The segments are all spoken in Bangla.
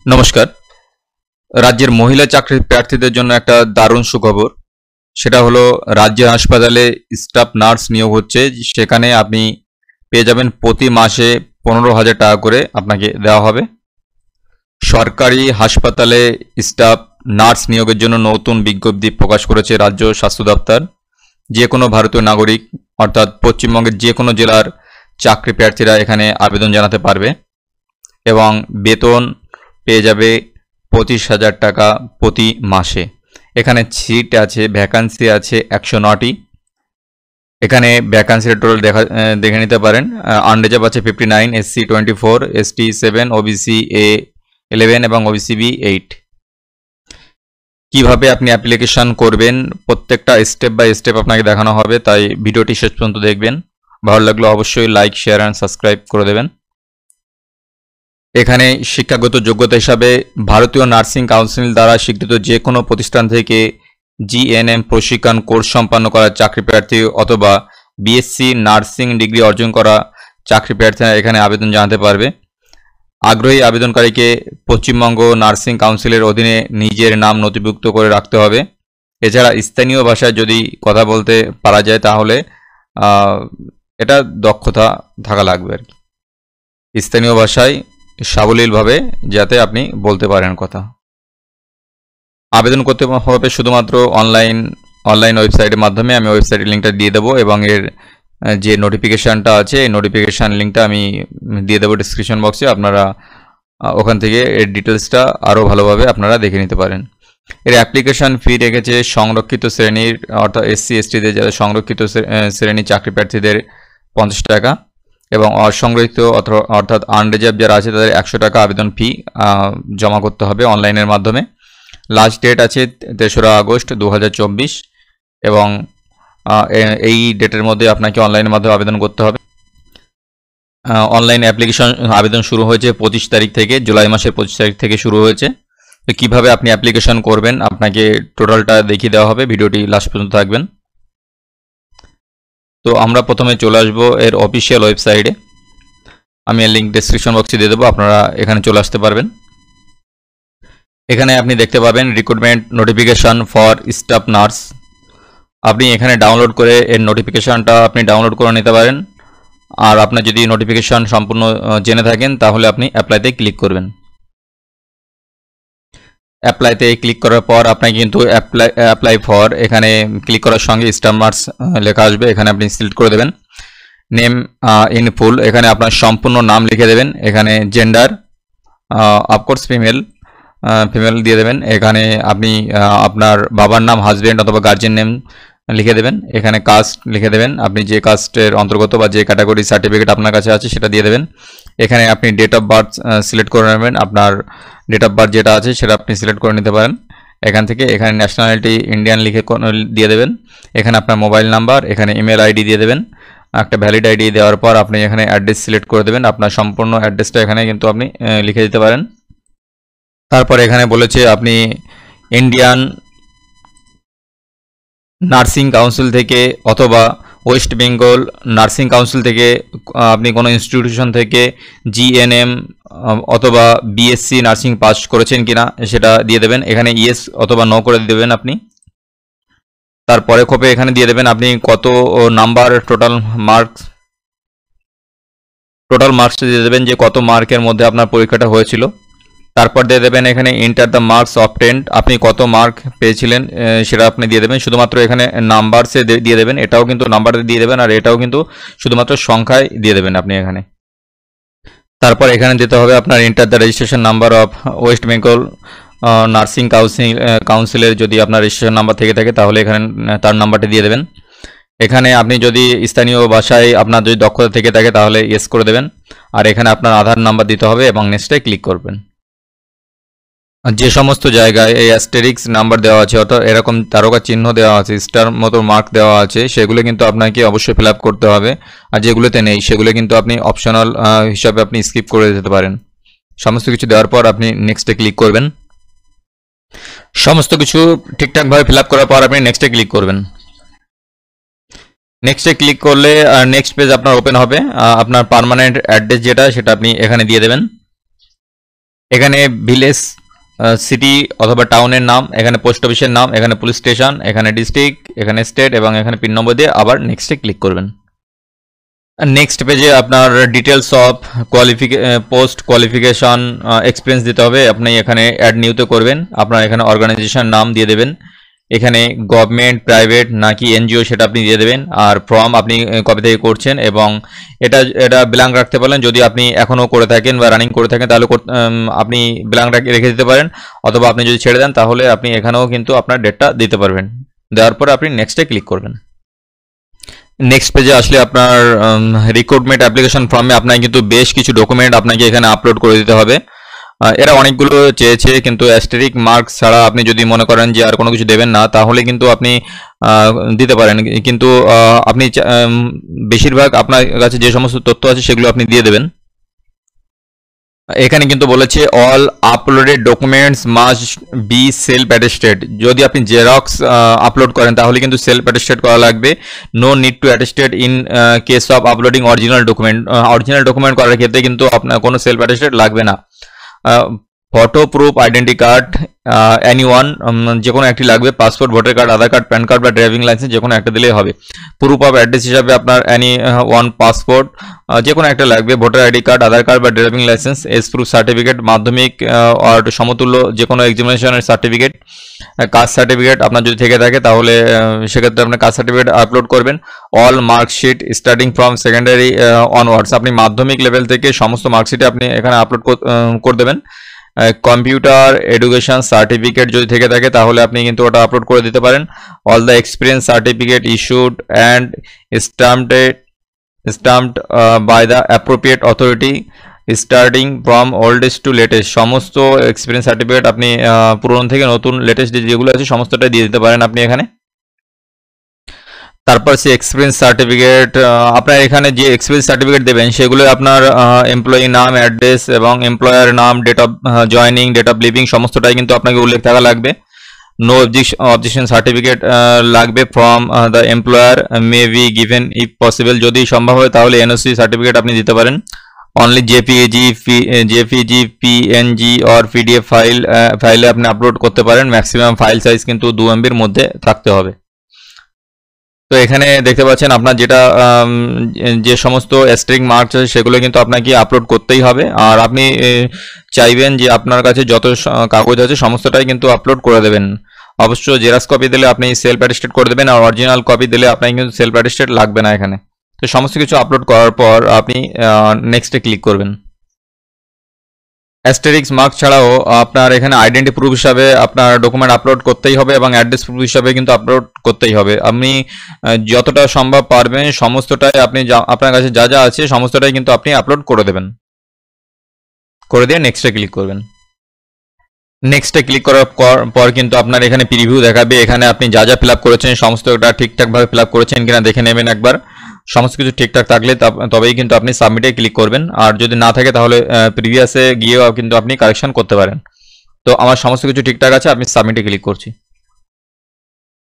নমস্কার। রাজ্যের মহিলা চাকরি প্রার্থীদের জন্য একটা দারুণ সুখবর। সেটা হলো রাজ্য হাসপাতালে স্টাফ নার্স নিয়োগ হচ্ছে। সেখানে আপনি পেয়ে যাবেন প্রতি মাসে 15,000 টাকা করে আপনাকে দেওয়া হবে। সরকারি হাসপাতালে স্টাফ নার্স নিয়োগের জন্য নতুন বিজ্ঞপ্তি প্রকাশ করেছে রাজ্য স্বাস্থ্য দপ্তর। যে কোনো ভারতীয় নাগরিক অর্থাৎ পশ্চিমবঙ্গের যে কোনো জেলার চাকরি প্রার্থীরা এখানে আবেদন জানাতে পারবে এবং বেতন পেয়ে যাবে 25,000 টাকা প্রতি মাসে। এখানে সিট আছে, ভ্যাকান্সি আছে 109টি। এখানে ভ্যাকান্সির টোটাল দেখে নিতে পারেন। আনরিজার্ভ আছে 59, SC 24, ST 7, OBC A 11 এবং OBC B 8। কিভাবে আপনি অ্যাপ্লিকেশন করবেন প্রত্যেকটা স্টেপ বাই স্টেপ আপনাকে দেখানো হবে, তাই ভিডিওটি শেষ পর্যন্ত দেখবেন। ভালো লাগলে অবশ্যই লাইক, শেয়ার অ্যান্ড সাবস্ক্রাইব করে দেবেন। এখানে শিক্ষাগত যোগ্যতা হিসাবে ভারতীয় নার্সিং কাউন্সিল দ্বারা স্বীকৃত যে কোনো প্রতিষ্ঠান থেকে GNM প্রশিক্ষণ কোর্স সম্পন্ন করা চাকরি প্রার্থী অথবা BSc নার্সিং ডিগ্রি অর্জন করা চাকরি প্রার্থীরা এখানে আবেদন জানাতে পারবে। আগ্রহী আবেদনকারীকে পশ্চিমবঙ্গ নার্সিং কাউন্সিলের অধীনে নিজের নাম নথিভুক্ত করে রাখতে হবে। এছাড়া স্থানীয় ভাষায় যদি কথা বলতে পারা যায় তাহলে এটা দক্ষতা থাকা লাগবে আর কি। স্থানীয় ভাষায় সাবলীলভাবে যাতে আপনি বলতে পারেন কথা। আবেদন করতে হবে শুধুমাত্র অনলাইন ওয়েবসাইটের মাধ্যমে। আমি ওয়েবসাইটের লিঙ্কটা দিয়ে দেবো এবং এর যে নোটিফিকেশানটা আছে এই নোটিফিকেশান লিঙ্কটা আমি দিয়ে দেবো ডিসক্রিপশন বক্সে। আপনারা ওখান থেকে এর ডিটেলসটা আরও ভালোভাবে আপনারা দেখে নিতে পারেন। এর অ্যাপ্লিকেশান ফি রেখেছে সংরক্ষিত শ্রেণীর অর্থাৎ SC STদের যারা সংরক্ষিত শ্রেণীর চাকরি প্রার্থীদের 50 টাকা এবং অসংরক্ষিত অর্থাৎ আনরিজার্ভ যারা আছে তাদের 100 টাকা আবেদন ফি জমা করতে হবে অনলাইনের মাধ্যমে। লাস্ট ডেট আছে 3রা আগস্ট 2024 এবং এই ডেটের মধ্যে আপনাকে অনলাইনের মাধ্যমে আবেদন করতে হবে। অনলাইন অ্যাপ্লিকেশন আবেদন শুরু হয়েছে 25 তারিখ থেকে, জুলাই মাসের 25 তারিখ থেকে শুরু হয়েছে। তো কীভাবে আপনি অ্যাপ্লিকেশন করবেন আপনাকে টোটালটা দেখিয়ে দেওয়া হবে, ভিডিওটি লাস্ট পর্যন্ত থাকবেন। তো আমরা প্রথমে চলে আসবো এর অফিসিয়াল ওয়েবসাইটে। আমি এর লিঙ্ক ডেসক্রিপশন বক্সে দিয়ে দেবো, আপনারা এখানে চলে আসতে পারবেন। এখানে আপনি দেখতে পাবেন recruitment notification for staff nurse. আপনি এখানে ডাউনলোড করে এর নোটিফিকেশানটা আপনি ডাউনলোড করে নিতে পারেন। আর আপনার যদি নোটিফিকেশান সম্পূর্ণ জেনে থাকেন তাহলে আপনি অ্যাপ্লাইতে ক্লিক করবেন। অ্যাপ্লাইতে ক্লিক করার পর আপনাকে কিন্তু অ্যাপ্লাই ফর এখানে ক্লিক করার সঙ্গে স্টাফ নার্স লেখা আসবে। এখানে আপনি সিলেক্ট করে দেবেন নেম ইন ফুল। এখানে আপনার সম্পূর্ণ নাম লিখে দেবেন। এখানে জেন্ডার অফকোর্স ফিমেল দিয়ে দেবেন। এখানে আপনি আপনার বাবার নাম, হাজব্যান্ড অথবা গার্জেন নেম লিখে দেবেন। এখানে কাস্ট লিখে দেবেন, আপনি যে কাস্টের অন্তর্গত বা যে ক্যাটাগরি সার্টিফিকেট আপনার কাছে আছে সেটা দিয়ে দেবেন। এখানে আপনি ডেট অফ বার্থ সিলেক্ট করে নেবেন। আপনার ডেট অফ বার্থ যেটা আছে সেটা আপনি সিলেক্ট করে নিতে পারেন এখান থেকে। এখানে ন্যাশনালিটি ইন্ডিয়ান লিখে দিয়ে দেবেন। এখানে আপনার মোবাইল নাম্বার, এখানে ইমেল আইডি দিয়ে দেবেন। একটা ভ্যালিড আইডি দেওয়ার পর আপনি এখানে অ্যাড্রেস সিলেক্ট করে দেবেন। আপনার সম্পূর্ণ অ্যাড্রেসটা এখানে কিন্তু আপনি লিখে দিতে পারেন। তারপর এখানে বলেছে আপনি ইন্ডিয়ান নার্সিং কাউন্সিল থেকে অথবা ওয়েস্ট বেঙ্গল নার্সিং কাউন্সিল থেকে আপনি কোনো ইনস্টিটিউশন থেকে GNM অথবা BSc নার্সিং পাস করেছেন কিনা সেটা দিয়ে দেবেন। এখানে ইয়েস অথবা নো করে দেবেন আপনি। তারপরে খোপে এখানে দিয়ে দেবেন আপনি কত নাম্বার টোটাল মার্কস দিয়ে দেবেন, যে কত মার্কের মধ্যে আপনার পরীক্ষাটা হয়েছিল। তারপর দিয়ে দেবেন এখানে ইন্টার দ্য মার্কস অবটেন্ড, আপনি কত মার্ক পেয়েছিলেন সেটা আপনি দিয়ে দেবেন। শুধুমাত্র এখানে নাম্বারসে দিয়ে দেবেন, এটাও কিন্তু নাম্বার দিয়ে দেবেন আর এটাও কিন্তু শুধুমাত্র সংখ্যায় দিয়ে দেবেন আপনি এখানে। তারপর এখানে দিতে হবে আপনার enter the registration number of West Bengal nursing কাউন্সিলের যদি আপনার রেজিস্ট্রেশন নাম্বার থেকে থাকে তাহলে এখানে তার নাম্বারটা দিয়ে দেবেন। এখানে আপনি যদি স্থানীয় ভাষায় আপনার যদি দক্ষতা থেকে থাকে তাহলে ইয়েস করে দেবেন। আর এখানে আপনার আধার নাম্বার দিতে হবে এবং নেক্সটে ক্লিক করবেন। যে সমস্ত জায়গায় এই অ্যাস্টেরিক্স নাম্বার দেওয়া আছে অর্থাৎ এরকম তারকা চিহ্ন দেওয়া আছে, স্টার মতো মার্ক দেওয়া আছে, সেগুলো কিন্তু আপনাকে অবশ্যই ফিল আপ করতে হবে। আর যেগুলোতে নেই সেগুলো কিন্তু আপনি অপশনাল হিসাবে আপনি স্কিপ করে দিতে পারেন। সমস্ত কিছু দেওয়ার পর আপনি নেক্সটে ক্লিক করবেন। সমস্ত কিছু ঠিকঠাকভাবে ফিল আপ করার পর আপনি নেক্সটে ক্লিক করবেন। নেক্সটে ক্লিক করলে নেক্সট পেজ আপনার ওপেন হবে। আপনার পার্মানেন্ট অ্যাড্রেস যেটা সেটা আপনি এখানে দিয়ে দেবেন। এখানে ভিলেজ, সিটি অথবা টাউনের নাম, এখানে পোস্ট অফিসের নাম, এখানে পুলিশ স্টেশন, এখানে ডিস্ট্রিক্ট, এখানে স্টেট এবং এখানে পিন নম্বর দিয়ে আবার নেক্সটে ক্লিক করবেন। নেক্সট পেজে আপনার details of post qualification experience দিতে হবে। আপনি এখানে অ্যাড নিউতে করবেন, আপনার এখানে অর্গানাইজেশন নাম দিয়ে দেবেন, এখানে গভর্নমেন্ট, প্রাইভেট নাকি এনজিও সেটা আপনি দিয়ে দেবেন, আর ফর্ম আপনি কবে থেকে করছেন এবং এটা ব্ল্যাঙ্ক রাখতে পারেন। যদি আপনি এখনও করে থাকেন বা রানিং করে থাকেন তাহলে আপনি ব্ল্যাঙ্ক রেখে দিতে পারেন, অথবা আপনি যদি ছেড়ে দেন তাহলে আপনি এখানেও কিন্তু আপনার ডেটটা দিতে পারবেন। দেওয়ার পরে আপনি নেক্সটে ক্লিক করবেন। নেক্সট পেজে আসলে আপনার রিক্রুটমেন্ট অ্যাপ্লিকেশন ফর্মে আপনাকে কিন্তু বেশ কিছু ডকুমেন্ট আপনাকে এখানে আপলোড করে দিতে হবে। এরা অনেকগুলো চেয়েছে, কিন্তু অ্যাস্টেরিক মার্কস ছাড়া আপনি যদি মনে করেন যে আর কোনো কিছু দেবেন না তাহলে কিন্তু আপনি দিতে পারেন, কিন্তু আপনি বেশিরভাগ আপনার কাছে যে সমস্ত তথ্য আছে সেগুলো আপনি দিয়ে দেবেন। এখানে কিন্তু বলেছে all uploaded documents must be self attested. যদি আপনি জেরক্স আপলোড করেন তাহলে কিন্তু সেলফ অ্যাটেস্টেড করা লাগবে। No need to attested in case of uploading original document. Original document করার ক্ষেত্রে কিন্তু আপনার কোনো সেলফ অ্যাটেস্টেড লাগবে না। Photo proof, identity card, any one, যে কোনো একটি লাগবে। Passport, voter card, Aadhaar card, PAN card বা ড্রাইভিং লাইসেন্স যে কোনো একটা দিলেই হবে। প্রুফ অফ অ্যাড্রেস হিসাবে আপনার এনি ওয়ান পাসপোর্ট যে কোনো একটা লাগবে, voter ID card, Aadhaar card বা driving licence, age proof certificate, মাধ্যমিক আর সমতুল্য যে কোনো এক্সামিনেশনের সার্টিফিকেট, কাস্ট সার্টিফিকেট আপনার যদি থেকে থাকে তাহলে সেক্ষেত্রে আপনার কাস্ট সার্টিফিকেট আপলোড করবেন। All marksheet starting from secondary onwards, আপনি মাধ্যমিক লেভেল থেকে সমস্ত মার্কশিটে আপনি এখানে আপলোড করে দেবেন। কম্পিউটার এডুকেশন সার্টিফিকেট যদি থেকে থাকে তাহলে আপনি কিন্তু ওটা আপলোড করে দিতে পারেন। All the experience certificate issued and stamped by the appropriate authority starting from oldest to latest, সমস্ত এক্সপিরিয়েন্স সার্টিফিকেট আপনি পুরনো থেকে নতুন লেটেস্ট যেগুলো আছে সমস্তটাই দিয়ে দিতে পারেন আপনি এখানে। তারপর সে এক্সপিরিয়েন্স সার্টিফিকেট, আপনার এখানে যে এক্সপিরিয়েন্স সার্টিফিকেট দেবেন সেগুলো আপনার এমপ্লয়ি নাম, অ্যাড্রেস এবং এমপ্লয়ার নাম, date of joining, date of leaving সমস্তটাই কিন্তু আপনাকে উল্লেখ থাকা লাগবে। নো অবজেকশন সার্টিফিকেট লাগবে from the employer may be given if possible, যদি সম্ভব হয় তাহলে এনওসি সার্টিফিকেট আপনি দিতে পারেন। Only JPG, PNG or PDF ফাইলে আপনি আপলোড করতে পারেন। ম্যাক্সিমাম ফাইল সাইজ কিন্তু 2 MBর মধ্যে থাকতে হবে। তো এখানে দেখতে পাচ্ছেন আপনার যেটা যে সমস্ত অ্যাস্টেরিক মার্কস আছে সেগুলো কিন্তু আপনাকে আপলোড করতেই হবে। আর আপনি চাইবেন যে আপনার কাছে যত কাগজ আছে সমস্তটাই কিন্তু আপলোড করে দেবেন। অবশ্য জেরক্স কপি দিলে আপনি সেলফ অ্যাটেস্টেড করে দেবেন, আর অরিজিনাল কপি দিলে আপনাকে কিন্তু সেলফ অ্যাটেস্টেড লাগবে না এখানে। তো সমস্ত কিছু আপলোড করার পর আপনি নেক্সটে ক্লিক করবেন। অ্যাস্টেরিক্স মার্ক ছাড়াও আপনার এখানে আইডেন্টি প্রুফ হিসাবে আপনার ডকুমেন্ট আপলোড করতেই হবে এবং অ্যাড্রেস প্রুফ হিসাবে কিন্তু আপলোড করতেই হবে। আপনি যতটা সম্ভব পারবেন সমস্তটাই আপনি আপনার কাছে যা যা আছে সমস্তটাই কিন্তু আপনি আপলোড করে দেবেন, করে দিয়ে নেক্সটে ক্লিক করবেন। নেক্সটে ক্লিক করার পর কিন্তু আপনার এখানে প্রিভিউ দেখাবে। এখানে আপনি যা যা ফিল আপ করেছেন সমস্তটা ঠিকঠাকভাবে ফিল আপ করেছেন কিনা দেখে নেবেন একবার। সমস্ত কিছু ঠিকঠাক থাকলে তবেই কিন্তু আপনি সাবমিটে ক্লিক করবেন, আর যদি না থাকে তাহলে প্রিভিয়াসে গিয়েও কিন্তু আপনি কারেকশন করতে পারেন। তো আমার সমস্ত কিছু ঠিকঠাক আছে, আমি সাবমিটে ক্লিক করছি।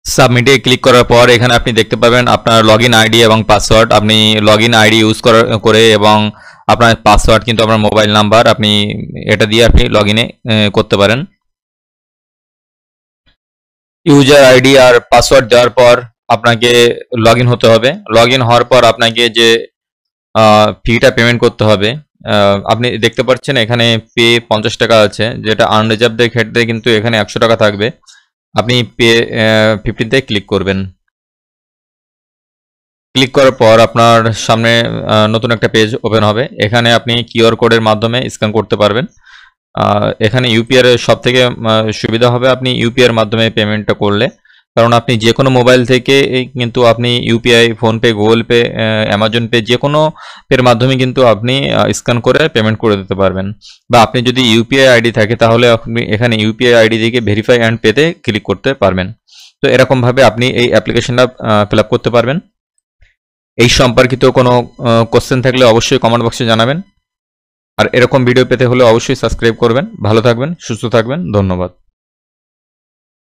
সাবমিটে ক্লিক করার পর এখানে আপনি দেখতে পাবেন আপনার লগইন আইডি এবং পাসওয়ার্ড। আপনি লগইন আইডি ইউজ করে এবং আপনার পাসওয়ার্ড কিন্তু আপনার মোবাইল নাম্বার, আপনি এটা দিয়ে আপনি লগইনে করতে পারেন। ইউজার আইডি আর পাসওয়ার্ড দেওয়ার পর আপনাকে লগইন হতে হবে। লগইন হওয়ার পর আপনাকে যে ফিটা পেমেন্ট করতে হবে, আপনি দেখতে পাচ্ছেন এখানে পে 50 টাকা আছে, যেটা আনরিজার্ভদের ক্ষেত্রে কিন্তু এখানে 100 টাকা থাকবে। আপনি পে 50তে ক্লিক করবেন। ক্লিক করার পর আপনার সামনে নতুন একটা পেজ ওপেন হবে। এখানে আপনি কিউআর কোডের মাধ্যমে স্ক্যান করতে পারবেন। এখানে ইউপিআই এর সব থেকে সুবিধা হবে আপনি ইউপিআই এর মাধ্যমে পেমেন্টটা করলে, কারণ আপনি যে কোনো মোবাইল থেকে কিন্তু আপনি UPI, PhonePe, Google pay, Amazon pay যে কোনো পের মাধ্যমে কিন্তু আপনি স্ক্যান করে পেমেন্ট করে দিতে পারবেন। বা আপনি যদি ইউপিআই আইডি থাকে তাহলে আপনি এখানে ইউপিআই আইডি থেকে ভেরিফাই অ্যান্ড পেতে ক্লিক করতে পারবেন। তো এরকমভাবে আপনি এই অ্যাপ্লিকেশনটা ফিল আপ করতে পারবেন। এই সম্পর্কিত কোনো কোশ্চেন থাকলে অবশ্যই কমেন্ট বক্সে জানাবেন। আর এরকম ভিডিও পেতে হলে অবশ্যই সাবস্ক্রাইব করবেন। ভালো থাকবেন, সুস্থ থাকবেন, ধন্যবাদ।